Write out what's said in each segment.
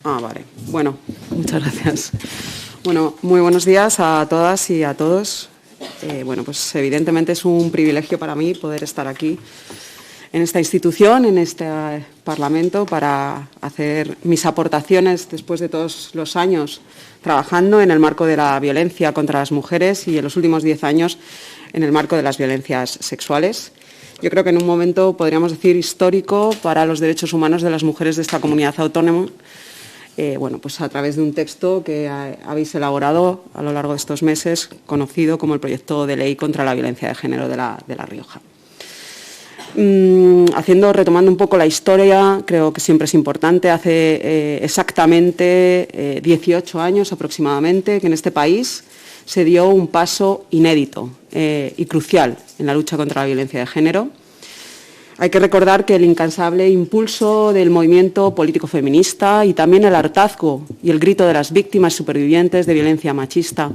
Vale. Bueno, muchas gracias. Bueno, muy buenos días a todas y a todos. Bueno, pues evidentemente es un privilegio para mí poder estar aquí en esta institución, en este Parlamento, para hacer mis aportaciones después de todos los años trabajando en el marco de la violencia contra las mujeres y en los últimos 10 años en el marco de las violencias sexuales. Yo creo que en un momento, podríamos decir, histórico para los derechos humanos de las mujeres de esta comunidad autónoma, bueno, pues a través de un texto que habéis elaborado a lo largo de estos meses, conocido como el proyecto de ley contra la violencia de género de La Rioja. Retomando un poco la historia, creo que siempre es importante, hace exactamente 18 años aproximadamente que en este país se dio un paso inédito y crucial en la lucha contra la violencia de género. Hay que recordar que el incansable impulso del movimiento político feminista y también el hartazgo y el grito de las víctimas supervivientes de violencia machista,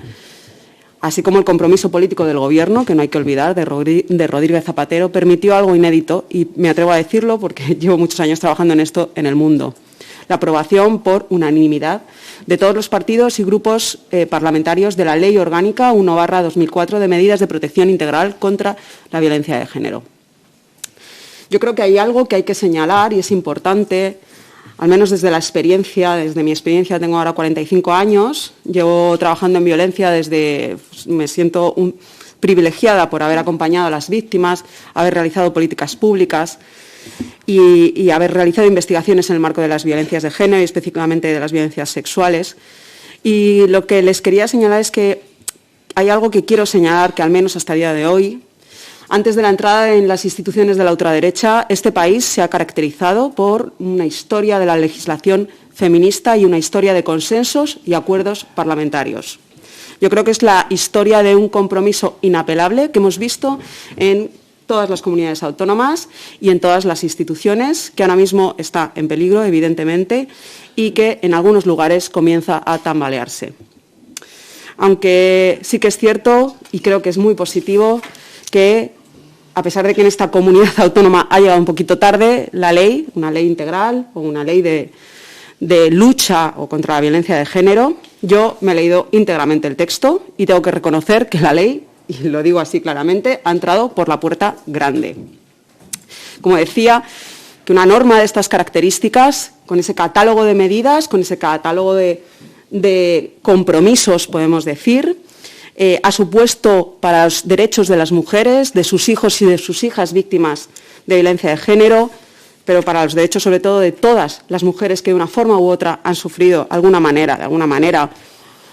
así como el compromiso político del Gobierno, que no hay que olvidar, de Rodríguez Zapatero, permitió algo inédito, y me atrevo a decirlo porque llevo muchos años trabajando en esto en el mundo: la aprobación por unanimidad de todos los partidos y grupos parlamentarios de la Ley Orgánica 1/2004 de medidas de protección integral contra la violencia de género. Yo creo que hay algo que hay que señalar y es importante, al menos desde mi experiencia, tengo ahora 45 años, llevo trabajando en violencia me siento privilegiada por haber acompañado a las víctimas, haber realizado políticas públicas y haber realizado investigaciones en el marco de las violencias de género y específicamente de las violencias sexuales. Y lo que les quería señalar es que hay algo que quiero señalar, que al menos hasta el día de hoy, antes de la entrada en las instituciones de la ultraderecha, este país se ha caracterizado por una historia de la legislación feminista y una historia de consensos y acuerdos parlamentarios. Yo creo que es la historia de un compromiso inapelable que hemos visto en todas las comunidades autónomas y en todas las instituciones, que ahora mismo está en peligro, evidentemente, y que en algunos lugares comienza a tambalearse. Aunque sí que es cierto, y creo que es muy positivo, que a pesar de que en esta comunidad autónoma ha llegado un poquito tarde la ley, una ley integral o una ley de lucha contra la violencia de género, yo me he leído íntegramente el texto y tengo que reconocer que la ley, y lo digo así claramente, ha entrado por la puerta grande. Como decía, que una norma de estas características, con ese catálogo de medidas, con ese catálogo de compromisos, podemos decir, ha supuesto para los derechos de las mujeres, de sus hijos y de sus hijas víctimas de violencia de género, pero para los derechos sobre todo de todas las mujeres que de una forma u otra han sufrido de alguna manera,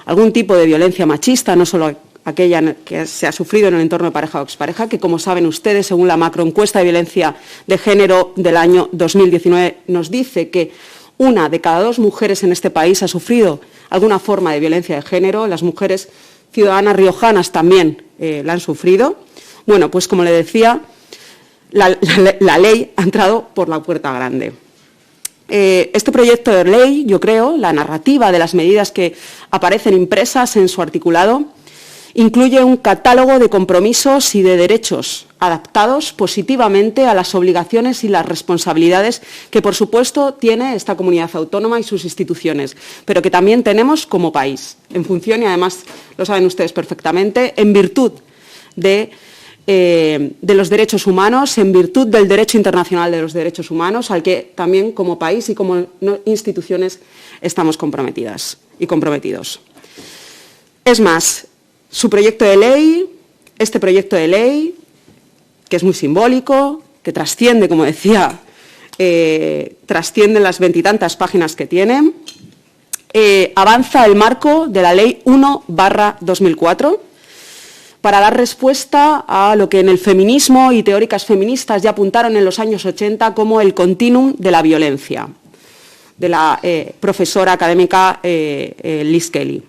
algún tipo de violencia machista, no solo aquella que se ha sufrido en el entorno de pareja o expareja, que como saben ustedes, según la macroencuesta de violencia de género del año 2019, nos dice que 1 de cada 2 mujeres en este país ha sufrido alguna forma de violencia de género. Las mujeres ciudadanas riojanas también la han sufrido. Bueno, pues como le decía, la ley ha entrado por la puerta grande. Este proyecto de ley, yo creo, la narrativa de las medidas que aparecen impresas en su articulado, incluye un catálogo de compromisos y de derechos adaptados positivamente a las obligaciones y las responsabilidades que, por supuesto, tiene esta comunidad autónoma y sus instituciones, pero que también tenemos como país, en función, y además lo saben ustedes perfectamente, en virtud de los derechos humanos, en virtud del derecho internacional de los derechos humanos, al que también como país y como instituciones estamos comprometidas y comprometidos. Es más, este proyecto de ley, que es muy simbólico, que trasciende, como decía, trasciende las 20 y tantas páginas que tiene, avanza el marco de la Ley 1/2004 para dar respuesta a lo que en el feminismo y teóricas feministas ya apuntaron en los años 80 como el continuum de la violencia, de la profesora académica Liz Kelly,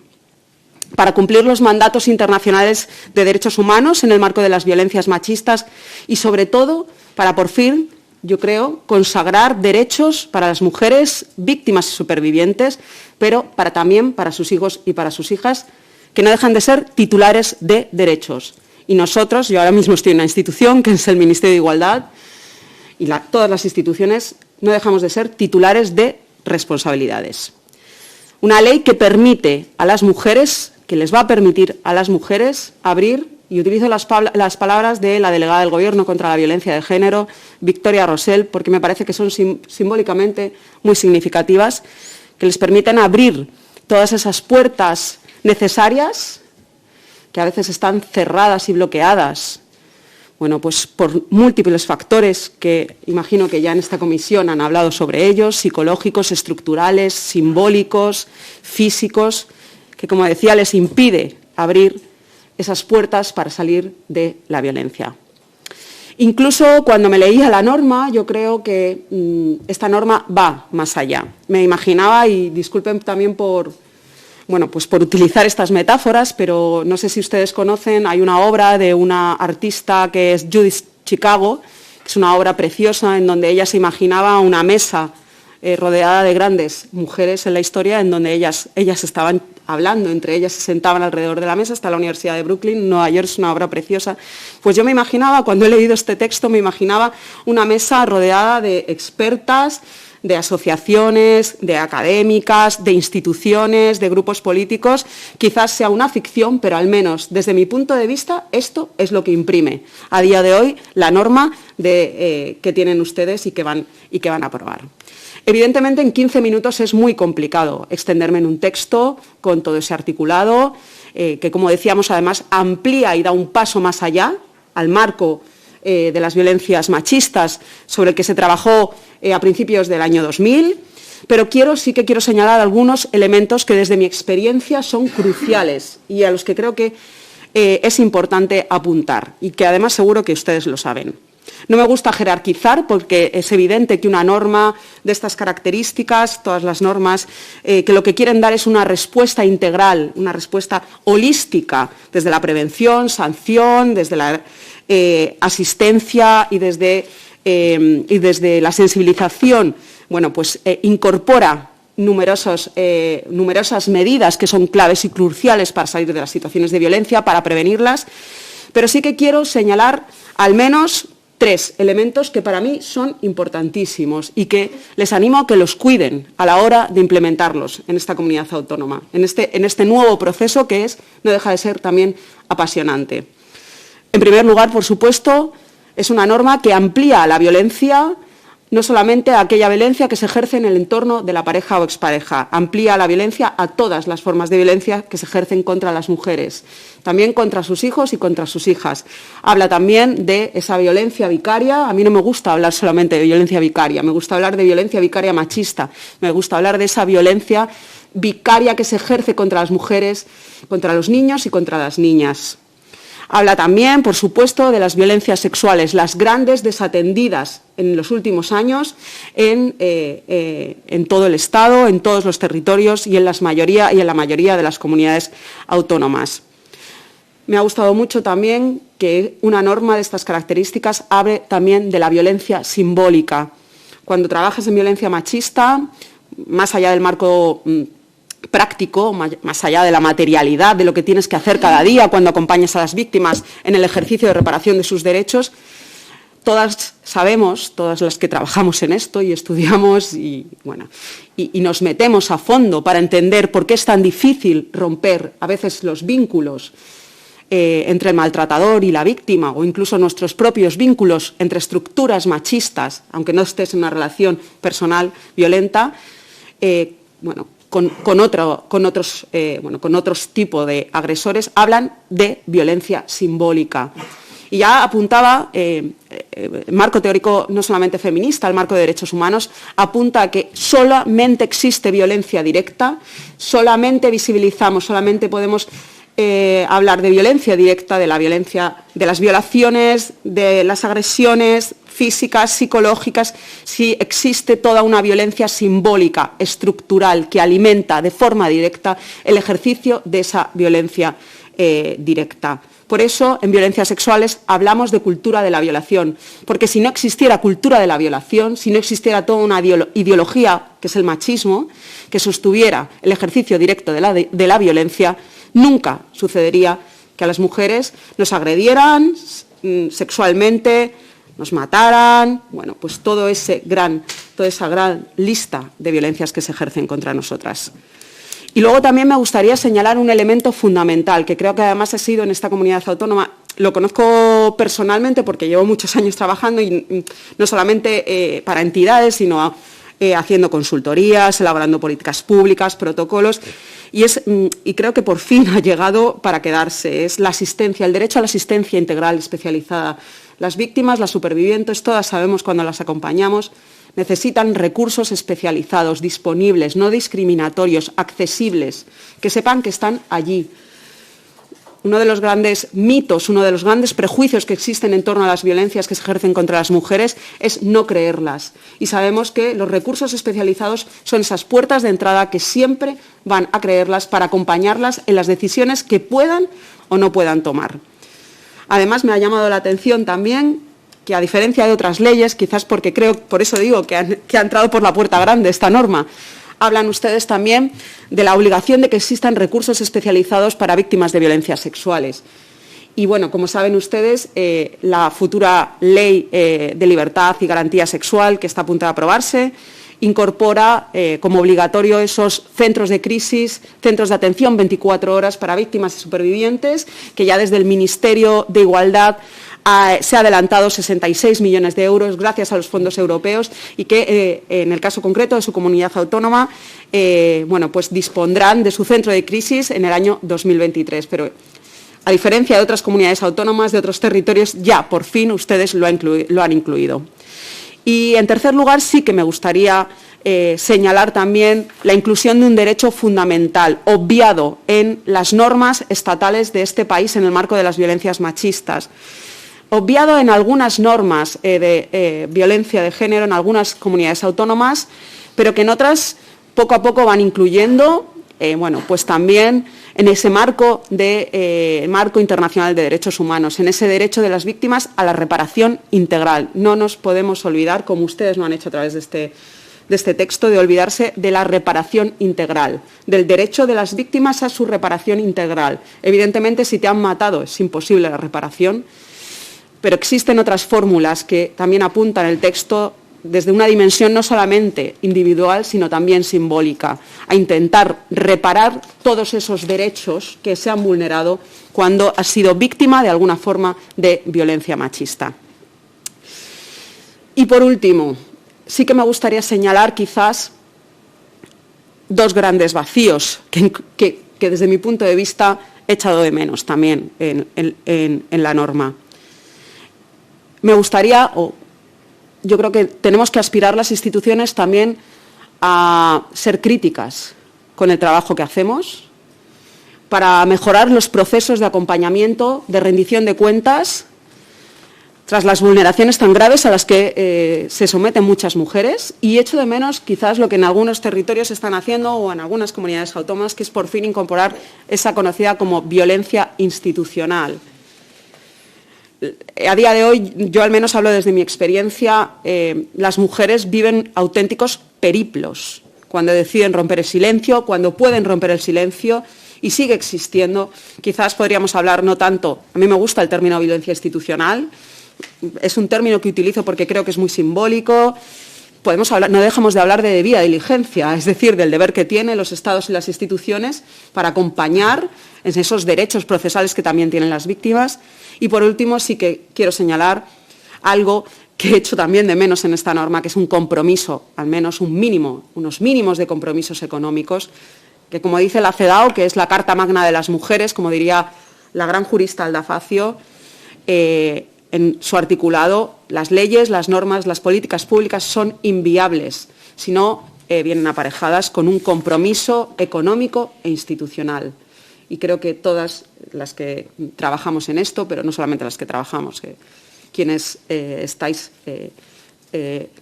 para cumplir los mandatos internacionales de derechos humanos en el marco de las violencias machistas y, sobre todo, para por fin, yo creo, consagrar derechos para las mujeres víctimas y supervivientes, pero también para sus hijos y para sus hijas, que no dejan de ser titulares de derechos. Y nosotros, yo ahora mismo estoy en una institución que es el Ministerio de Igualdad, y todas las instituciones no dejamos de ser titulares de responsabilidades. Una ley que permite a las mujeres, que les va a permitir a las mujeres abrir, y utilizo las palabras de la delegada del Gobierno contra la violencia de género, Victoria Rosell, porque me parece que son simbólicamente muy significativas, que les permiten abrir todas esas puertas necesarias que a veces están cerradas y bloqueadas, bueno, pues por múltiples factores que imagino que ya en esta comisión han hablado sobre ellos, psicológicos, estructurales, simbólicos, físicos, que, como decía, les impide abrir esas puertas para salir de la violencia. Incluso cuando me leía la norma, yo creo que esta norma va más allá. Me imaginaba, y disculpen también por utilizar estas metáforas, pero no sé si ustedes conocen, hay una obra de una artista que es Judith Chicago, que es una obra preciosa en donde ella se imaginaba una mesa rodeada de grandes mujeres en la historia, en donde ellas estaban hablando, entre ellas se sentaban alrededor de la mesa. Está en la Universidad de Brooklyn, Nueva York, es una obra preciosa. Pues yo me imaginaba, cuando he leído este texto, me imaginaba una mesa rodeada de expertas, de asociaciones, de académicas, de instituciones, de grupos políticos. Quizás sea una ficción, pero al menos desde mi punto de vista esto es lo que imprime a día de hoy la norma que tienen ustedes y que van a aprobar. Evidentemente, en 15 minutos es muy complicado extenderme en un texto con todo ese articulado, que, como decíamos, además amplía y da un paso más allá al marco de las violencias machistas sobre el que se trabajó a principios del año 2000, pero sí que quiero señalar algunos elementos que desde mi experiencia son cruciales y a los que creo que es importante apuntar y que además seguro que ustedes lo saben. No me gusta jerarquizar porque es evidente que una norma de estas características, todas las normas, que lo que quieren dar es una respuesta integral, una respuesta holística, desde la prevención, sanción, desde la asistencia y desde la sensibilización. Bueno, pues incorpora numerosas medidas que son claves y cruciales para salir de las situaciones de violencia, para prevenirlas, pero sí que quiero señalar al menos 3 elementos que para mí son importantísimos y que les animo a que los cuiden a la hora de implementarlos en esta comunidad autónoma, en este nuevo proceso que no deja de ser también apasionante. En primer lugar, por supuesto, es una norma que amplía la violencia, no solamente a aquella violencia que se ejerce en el entorno de la pareja o expareja, amplía la violencia a todas las formas de violencia que se ejercen contra las mujeres, también contra sus hijos y contra sus hijas. Habla también de esa violencia vicaria. A mí no me gusta hablar solamente de violencia vicaria, me gusta hablar de violencia vicaria machista, me gusta hablar de esa violencia vicaria que se ejerce contra las mujeres, contra los niños y contra las niñas. Habla también, por supuesto, de las violencias sexuales, las grandes desatendidas en los últimos años en todo el Estado, en todos los territorios y en la mayoría de las comunidades autónomas. Me ha gustado mucho también que una norma de estas características hable también de la violencia simbólica. Cuando trabajas en violencia machista, más allá del marco práctico, más allá de la materialidad de lo que tienes que hacer cada día cuando acompañas a las víctimas en el ejercicio de reparación de sus derechos, todas sabemos, todas las que trabajamos en esto y estudiamos y nos metemos a fondo para entender por qué es tan difícil romper a veces los vínculos entre el maltratador y la víctima, o incluso nuestros propios vínculos entre estructuras machistas, aunque no estés en una relación personal violenta, con otros tipos de agresores, hablan de violencia simbólica. Y ya apuntaba, el marco teórico no solamente feminista, el marco de derechos humanos, apunta a que solamente existe violencia directa, solamente visibilizamos, solamente podemos hablar de violencia directa, de las violaciones, de las agresiones físicas, psicológicas, si existe toda una violencia simbólica, estructural, que alimenta de forma directa el ejercicio de esa violencia directa. Por eso, en violencias sexuales hablamos de cultura de la violación, porque si no existiera cultura de la violación, si no existiera toda una ideología, que es el machismo, que sostuviera el ejercicio directo de la violencia, nunca sucedería que a las mujeres nos agredieran sexualmente, nos mataran, pues toda esa gran lista de violencias que se ejercen contra nosotras. Y luego también me gustaría señalar un elemento fundamental, que creo que además ha sido en esta comunidad autónoma. Lo conozco personalmente porque llevo muchos años trabajando, y no solamente para entidades, sino haciendo consultorías, elaborando políticas públicas, protocolos, y creo que por fin ha llegado para quedarse. Es la asistencia, el derecho a la asistencia integral especializada. Las víctimas, las supervivientes, todas sabemos cuando las acompañamos, necesitan recursos especializados, disponibles, no discriminatorios, accesibles, que sepan que están allí. Uno de los grandes mitos, uno de los grandes prejuicios que existen en torno a las violencias que se ejercen contra las mujeres es no creerlas. Y sabemos que los recursos especializados son esas puertas de entrada que siempre van a creerlas para acompañarlas en las decisiones que puedan o no puedan tomar. Además, me ha llamado la atención también que, a diferencia de otras leyes, quizás porque creo, por eso digo que ha entrado por la puerta grande esta norma, hablan ustedes también de la obligación de que existan recursos especializados para víctimas de violencias sexuales. Y bueno, como saben ustedes, la futura ley de libertad y garantía sexual, que está a punto de aprobarse, incorpora como obligatorio esos centros de crisis, centros de atención 24 horas para víctimas y supervivientes, que ya desde el Ministerio de Igualdad se ha adelantado 66 millones de euros gracias a los fondos europeos, y que en el caso concreto de su comunidad autónoma pues dispondrán de su centro de crisis en el año 2023. Pero a diferencia de otras comunidades autónomas, de otros territorios, ya por fin ustedes lo han incluido. Y en tercer lugar, sí que me gustaría señalar también la inclusión de un derecho fundamental, obviado en las normas estatales de este país en el marco de las violencias machistas. Obviado en algunas normas de violencia de género en algunas comunidades autónomas, pero que en otras poco a poco van incluyendo, pues también en ese marco internacional de derechos humanos, en ese derecho de las víctimas a la reparación integral. No nos podemos olvidar, como ustedes lo han hecho a través de este texto, de olvidarse de la reparación integral, del derecho de las víctimas a su reparación integral. Evidentemente, si te han matado es imposible la reparación, pero existen otras fórmulas que también apuntan el texto desde una dimensión no solamente individual, sino también simbólica, a intentar reparar todos esos derechos que se han vulnerado cuando has sido víctima de alguna forma de violencia machista. Y por último, sí que me gustaría señalar quizás dos grandes vacíos que desde mi punto de vista he echado de menos también en la norma. Me gustaría, yo creo que tenemos que aspirar las instituciones también a ser críticas con el trabajo que hacemos, para mejorar los procesos de acompañamiento, de rendición de cuentas, tras las vulneraciones tan graves a las que se someten muchas mujeres, y echo de menos quizás lo que en algunos territorios están haciendo o en algunas comunidades autónomas, que es por fin incorporar esa conocida como violencia institucional. A día de hoy, yo al menos hablo desde mi experiencia, las mujeres viven auténticos periplos cuando deciden romper el silencio, cuando pueden romper el silencio, y sigue existiendo. Quizás podríamos hablar no tanto, a mí me gusta el término violencia institucional, es un término que utilizo porque creo que es muy simbólico. Podemos hablar, no dejamos de hablar de debida diligencia, es decir, del deber que tienen los Estados y las instituciones para acompañar en esos derechos procesales que también tienen las víctimas. Y por último, sí que quiero señalar algo que he hecho también de menos en esta norma, que es un compromiso, al menos unos mínimos de compromisos económicos, que, como dice la CEDAW, que es la Carta Magna de las Mujeres, como diría la gran jurista Alda Facio, en su articulado, las leyes, las normas, las políticas públicas son inviables si no vienen aparejadas con un compromiso económico e institucional. Y creo que todas las que trabajamos en esto, pero no solamente las que trabajamos, quienes estáis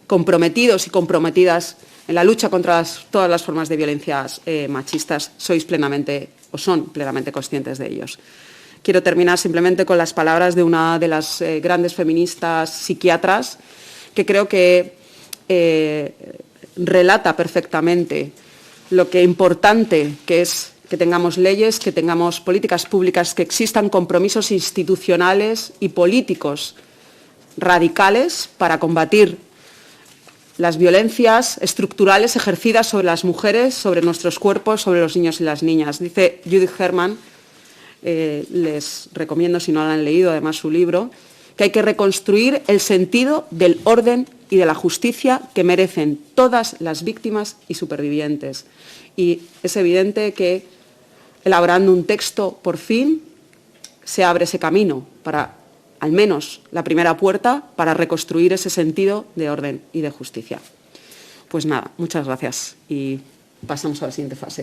comprometidos y comprometidas en la lucha contra todas las formas de violencias machistas, sois plenamente o son plenamente conscientes de ellos. Quiero terminar simplemente con las palabras de una de las grandes feministas psiquiatras, que creo que relata perfectamente lo que importante que es que tengamos leyes, que tengamos políticas públicas, que existan compromisos institucionales y políticos radicales para combatir las violencias estructurales ejercidas sobre las mujeres, sobre nuestros cuerpos, sobre los niños y las niñas. Dice Judith Herman, les recomiendo, si no lo han leído, además su libro, que hay que reconstruir el sentido del orden y de la justicia que merecen todas las víctimas y supervivientes. Y es evidente que, elaborando un texto, por fin, se abre ese camino para, al menos, la primera puerta para reconstruir ese sentido de orden y de justicia. Pues nada, muchas gracias y pasamos a la siguiente fase.